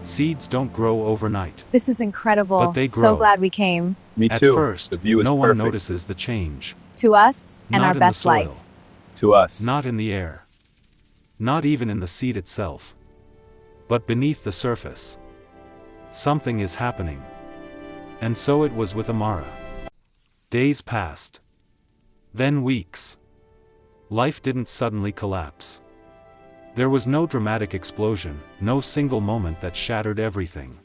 Seeds don't grow overnight. This is incredible. But they grow. So glad we came. Me At too. first, the view is no perfect. one notices the change. To us and Not our in best the soil. life. To us. Not in the air. Not even in the seed itself. But beneath the surface. Something is happening. And so it was with Amara. Days passed. Then weeks. Life didn't suddenly collapse. There was no dramatic explosion, no single moment that shattered everything.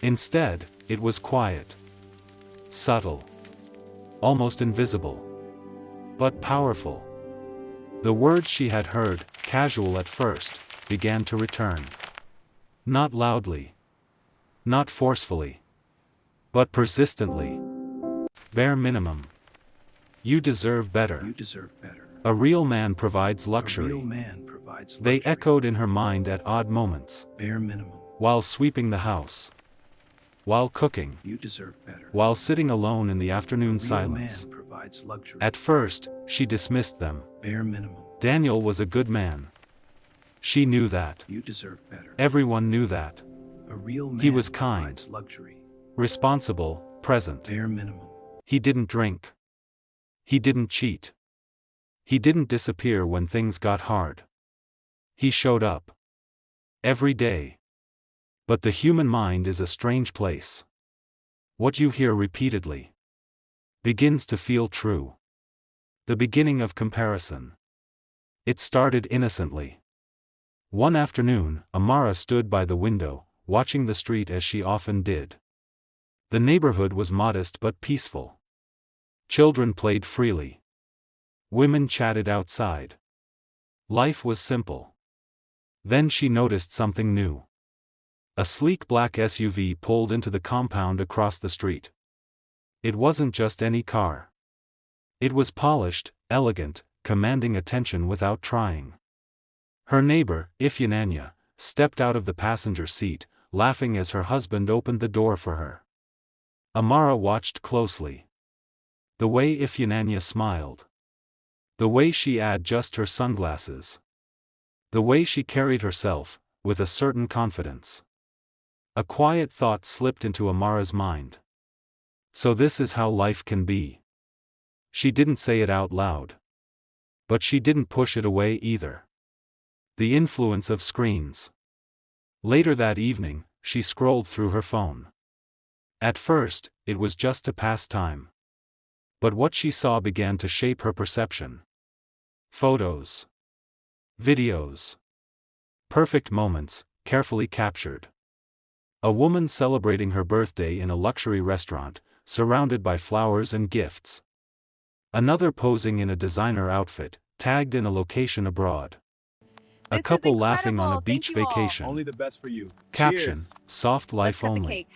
Instead, it was quiet. Subtle. Almost invisible. But powerful. The words she had heard, casual at first, began to return. Not loudly. Not forcefully. But persistently. Bare minimum. You deserve better. You deserve better. A real man provides luxury. A real man provides They luxury. echoed in her mind at odd moments. Bare minimum. While sweeping the house. While cooking. You deserve better. While sitting alone in the afternoon A real silence. man provides luxury. At first, she dismissed them. Bare minimum. Daniel was a good man. She knew that. You deserve better. Everyone knew that. A real man He was kind. provides luxury. Responsible, present. Bare minimum. He didn't drink. He didn't cheat. He didn't disappear when things got hard. He showed up. Every day. But the human mind is a strange place. What you hear repeatedly begins to feel true. The beginning of comparison. It started innocently. One afternoon, Amara stood by the window, watching the street as she often did. The neighborhood was modest but peaceful. Children played freely. Women chatted outside. Life was simple. Then she noticed something new. A sleek black SUV pulled into the compound across the street. It wasn't just any car. It was polished, elegant, commanding attention without trying. Her neighbor, Ifyananya, stepped out of the passenger seat, laughing as her husband opened the door for her. Amara watched closely. The way Ifyananya smiled. The way she had just her sunglasses. The way she carried herself, with a certain confidence. A quiet thought slipped into Amara's mind. So this is how life can be. She didn't say it out loud. But she didn't push it away either. The influence of screens. Later that evening, she scrolled through her phone. At first, it was just to pass time. But what she saw began to shape her perception. Photos. Videos. Perfect moments, carefully captured. A woman celebrating her birthday in a luxury restaurant, surrounded by flowers and gifts. Another posing in a designer outfit, tagged in a location abroad. A couple laughing on a beach vacation. Only the best for you. Caption, Cheers. soft life Let's cut the only. cake.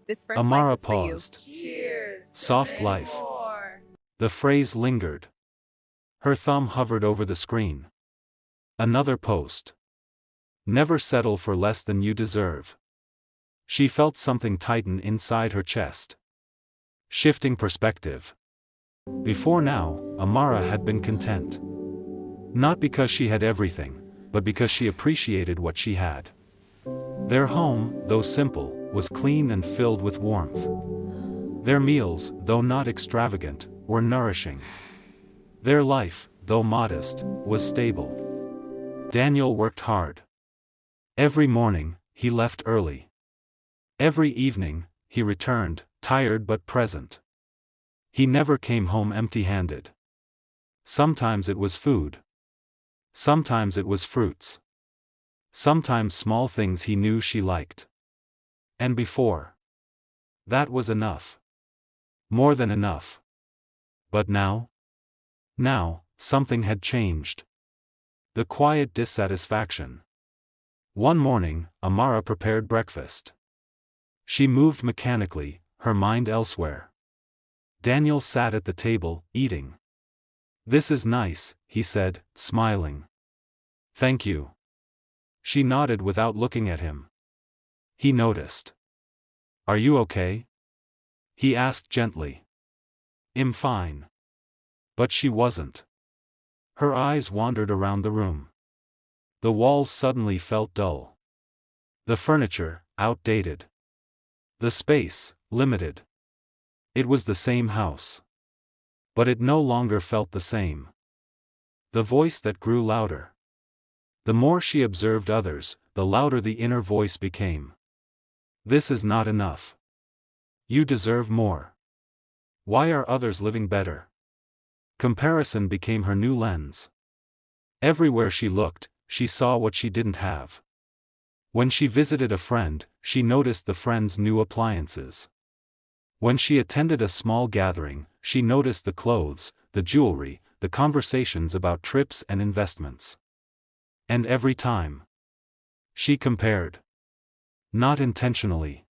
This first Amara slice is for you. paused. Cheers. Soft life. The phrase lingered. Her thumb hovered over the screen. Another post. Never settle for less than you deserve. She felt something tighten inside her chest. Shifting perspective. Before now, Amara had been content. Not because she had everything, but because she appreciated what she had. Their home, though simple, was clean and filled with warmth. Their meals, though not extravagant, were nourishing. Their life, though modest, was stable. Daniel worked hard. Every morning, he left early. Every evening, he returned, tired but present. He never came home empty-handed. Sometimes it was food. Sometimes it was fruits. Sometimes small things he knew she liked. And before. That was enough. More than enough. But now? Now, something had changed. The quiet dissatisfaction. One morning, Amara prepared breakfast. She moved mechanically, her mind elsewhere. Daniel sat at the table, eating. "This is nice," he said, smiling. "Thank you." She nodded without looking at him. He noticed. "Are you okay?" he asked gently. "I'm fine." But she wasn't. Her eyes wandered around the room. The walls suddenly felt dull. The furniture, outdated. The space, limited. It was the same house. But it no longer felt the same. The voice that grew louder. The more she observed others, the louder the inner voice became. This is not enough. You deserve more. Why are others living better? Comparison became her new lens. Everywhere she looked, she saw what she didn't have. When she visited a friend, she noticed the friend's new appliances. When she attended a small gathering, she noticed the clothes, the jewelry, the conversations about trips and investments. And every time, she compared. Not intentionally,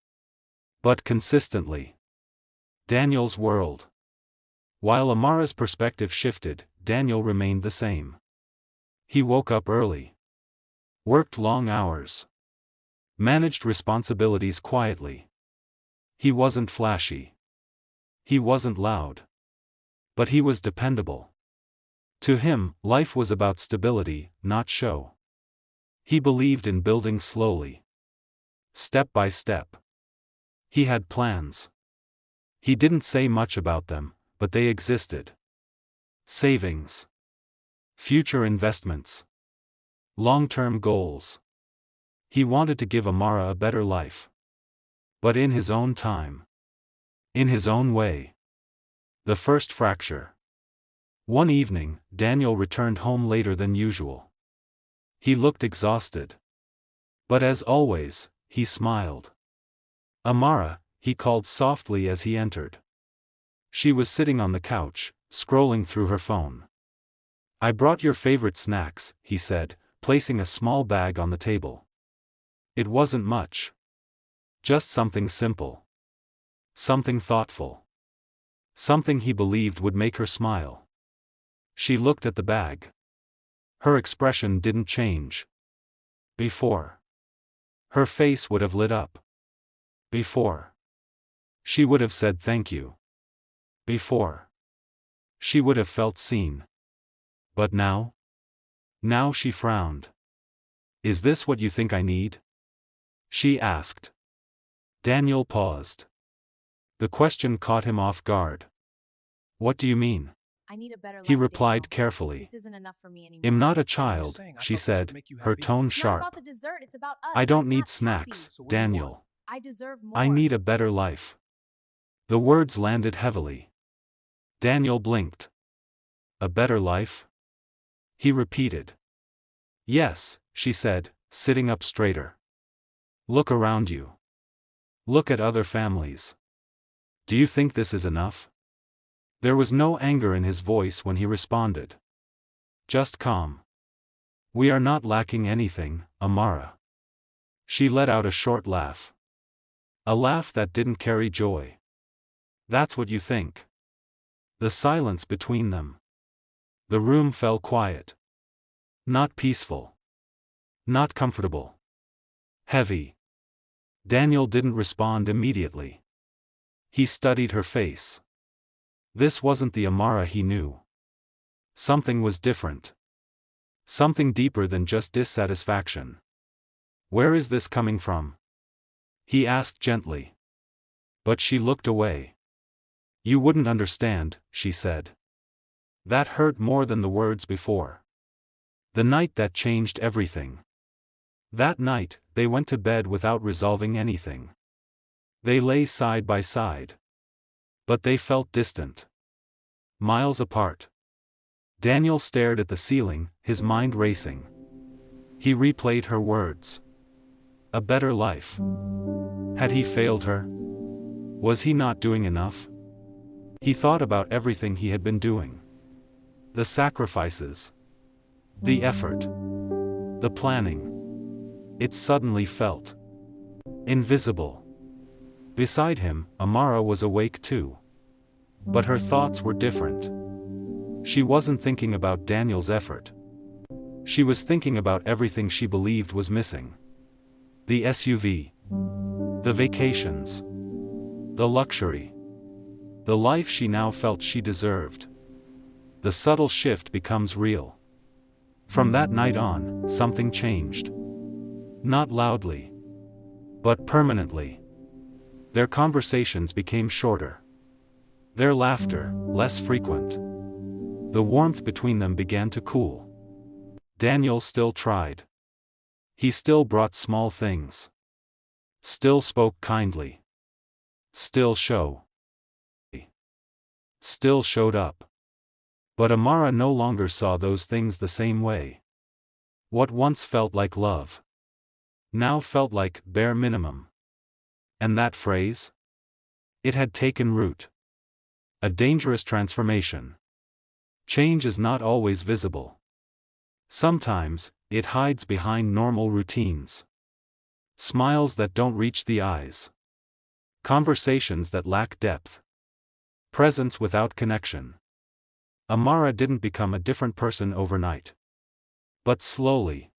but consistently. Daniel's world. While Amara's perspective shifted, Daniel remained the same. He woke up early. Worked long hours. Managed responsibilities quietly. He wasn't flashy. He wasn't loud. But he was dependable. To him, life was about stability, not show. He believed in building slowly. Step by step. He had plans. He didn't say much about them, but they existed. Savings. Future investments. Long-term goals. He wanted to give Amara a better life. But in his own time. In his own way. The first fracture. One evening, Daniel returned home later than usual. He looked exhausted. But as always, he smiled. Amara, he called softly as he entered. She was sitting on the couch, scrolling through her phone. I brought your favorite snacks, he said, placing a small bag on the table. It wasn't much. Just something simple. Something thoughtful. Something he believed would make her smile. She looked at the bag. Her expression didn't change. Before. Her face would have lit up. Before. She would have said thank you. Before. She would have felt seen. But now? Now she frowned. Is this what you think I need? She asked. Daniel paused. The question caught him off guard. What do you mean? I need a better life, He replied Daniel. carefully. This isn't enough for me anymore. I'm not a What are you child, saying? I she thought this said, would make you her happy. tone It's not sharp. about the dessert, it's about us. I don't I'm need not snacks, happy. So what do you want? Daniel. I deserve more. I need a better life. The words landed heavily. Daniel blinked. A better life? He repeated. Yes, she said, sitting up straighter. Look around you. Look at other families. Do you think this is enough? There was no anger in his voice when he responded. Just calm. We are not lacking anything, Amara. She let out a short laugh. A laugh that didn't carry joy. That's what you think. The silence between them. The room fell quiet. Not peaceful. Not comfortable. Heavy. Daniel didn't respond immediately. He studied her face. This wasn't the Amara he knew. Something was different. Something deeper than just dissatisfaction. Where is this coming from? He asked gently. But she looked away. You wouldn't understand, she said. That hurt more than the words before. The night that changed everything. That night, they went to bed without resolving anything. They lay side by side. But they felt distant. Miles apart. Daniel stared at the ceiling, his mind racing. He replayed her words. A better life. Had he failed her? Was he not doing enough? He thought about everything he had been doing. The sacrifices. The effort. The planning. It suddenly felt invisible. Beside him, Amara was awake too. But her thoughts were different. She wasn't thinking about Daniel's effort. She was thinking about everything she believed was missing. The SUV. The vacations. The luxury. The life she now felt she deserved. The subtle shift becomes real. From that night on, something changed. Not loudly. but permanently. Their conversations became shorter. Their laughter, less frequent. The warmth between them began to cool. Daniel still tried. He still brought small things. Still spoke kindly. Still showed up. But Amara no longer saw those things the same way. What once felt like love now felt like bare minimum. And that phrase? It had taken root. A dangerous transformation. Change is not always visible. Sometimes, it hides behind normal routines. Smiles that don't reach the eyes. Conversations that lack depth. Presence without connection. Amara didn't become a different person overnight. But slowly.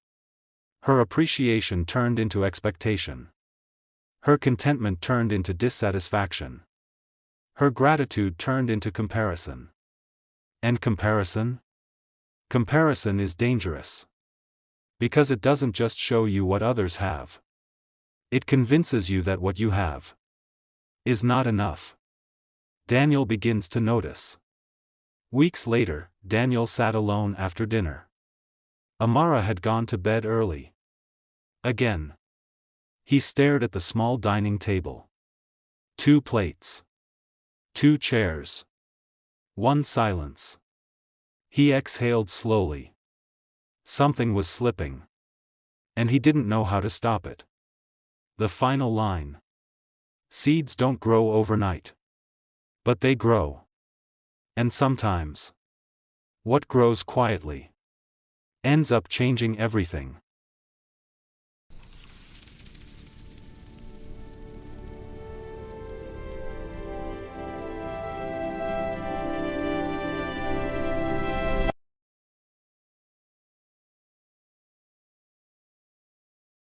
Her appreciation turned into expectation. Her contentment turned into dissatisfaction. Her gratitude turned into comparison. And comparison? Comparison is dangerous. Because it doesn't just show you what others have. It convinces you that what you have is not enough. Daniel begins to notice. Weeks later, Daniel sat alone after dinner. Amara had gone to bed early. Again. He stared at the small dining table. 2 plates. 2 chairs. 1 silence. He exhaled slowly. Something was slipping. And he didn't know how to stop it. The final line. Seeds don't grow overnight. But they grow. And sometimes, what grows quietly ends up changing everything.